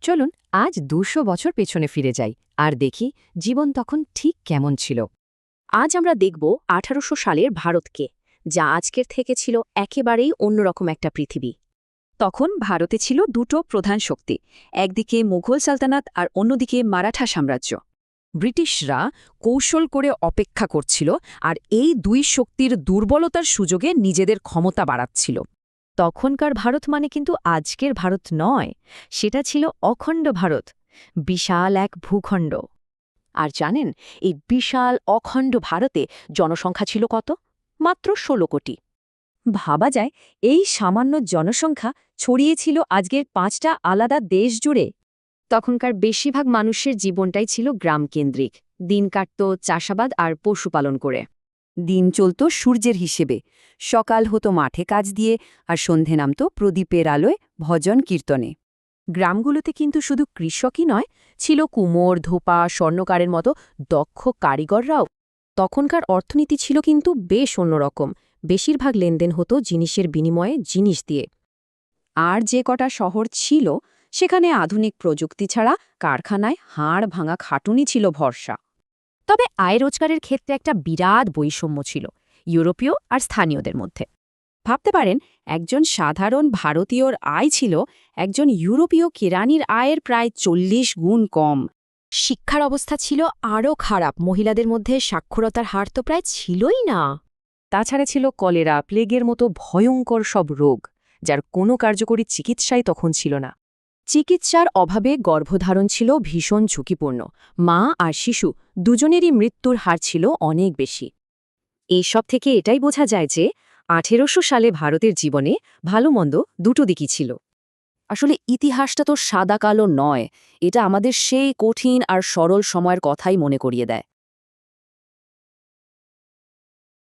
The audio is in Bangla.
চলুন আজ ২০০ বছর পেছনে ফিরে যাই আর দেখি জীবন তখন ঠিক কেমন ছিল। আজ আমরা দেখব ১৮০০ সালের ভারতকে, যা আজকের থেকে ছিল একেবারেই অন্যরকম একটা পৃথিবী। তখন ভারতে ছিল দুটো প্রধান শক্তি, একদিকে মুঘল সালতানাত আর অন্যদিকে মারাঠা সাম্রাজ্য। ব্রিটিশরা কৌশল করে অপেক্ষা করছিল আর এই দুই শক্তির দুর্বলতার সুযোগে নিজেদের ক্ষমতা বাড়াচ্ছিল। তখনকার ভারত মানে কিন্তু আজকের ভারত নয়, সেটা ছিল অখণ্ড ভারত, বিশাল এক ভূখণ্ড। আর জানেন, এই বিশাল অখণ্ড ভারতে জনসংখ্যা ছিল কত? মাত্র ১৬ কোটি। ভাবা যায়, এই সামান্য জনসংখ্যা ছড়িয়েছিল আজকের ৫টা আলাদা দেশ জুড়ে। তখনকার বেশিরভাগ মানুষের জীবনটাই ছিল গ্রামকেন্দ্রিক, দিন কাটত চাষাবাদ আর পশুপালন করে। দিন চলত সূর্যের হিসেবে, সকাল হতো মাঠে কাজ দিয়ে আর সন্ধে নামত প্রদীপের আলোয় ভজন কীর্তনে। গ্রামগুলোতে কিন্তু শুধু কৃষকই নয়, ছিল কুমোর, ধোপা, স্বর্ণকারের মতো দক্ষ কারিগররাও। তখনকার অর্থনীতি ছিল কিন্তু বেশ অন্যরকম, বেশিরভাগ লেনদেন হতো জিনিসের বিনিময়ে জিনিস দিয়ে। আর যে কটা শহর ছিল, সেখানে আধুনিক প্রযুক্তি ছাড়া কারখানায় হাড় ভাঙা খাটুনি ছিল ভরসা। তবে আয় রোজগারের ক্ষেত্রে একটা বিরাট বৈষম্য ছিল ইউরোপীয় আর স্থানীয়দের মধ্যে। ভাবতে পারেন, একজন সাধারণ ভারতীয়র আয় ছিল একজন ইউরোপীয় কেরানির আয়ের প্রায় ৪০ গুণ কম। শিক্ষার অবস্থা ছিল আরও খারাপ, মহিলাদের মধ্যে সাক্ষরতার হার তো প্রায় ছিলই না। তাছাড়া ছিল কলেরা, প্লেগের মতো ভয়ঙ্কর সব রোগ, যার কোনো কার্যকরী চিকিৎসাই তখন ছিল না। চিকিৎসার অভাবে গর্ভধারণ ছিল ভীষণ ঝুঁকিপূর্ণ, মা আর শিশু দুজনেরই মৃত্যুর হার ছিল অনেক বেশি। এইসব থেকে এটাই বোঝা যায় যে ১৮০০ সালে ভারতের জীবনে ভালো মন্দ দুটো দিকই ছিল। আসলে ইতিহাসটা তো সাদা কালো নয়, এটা আমাদের সেই কঠিন আর সরল সময়ের কথাই মনে করিয়ে দেয়।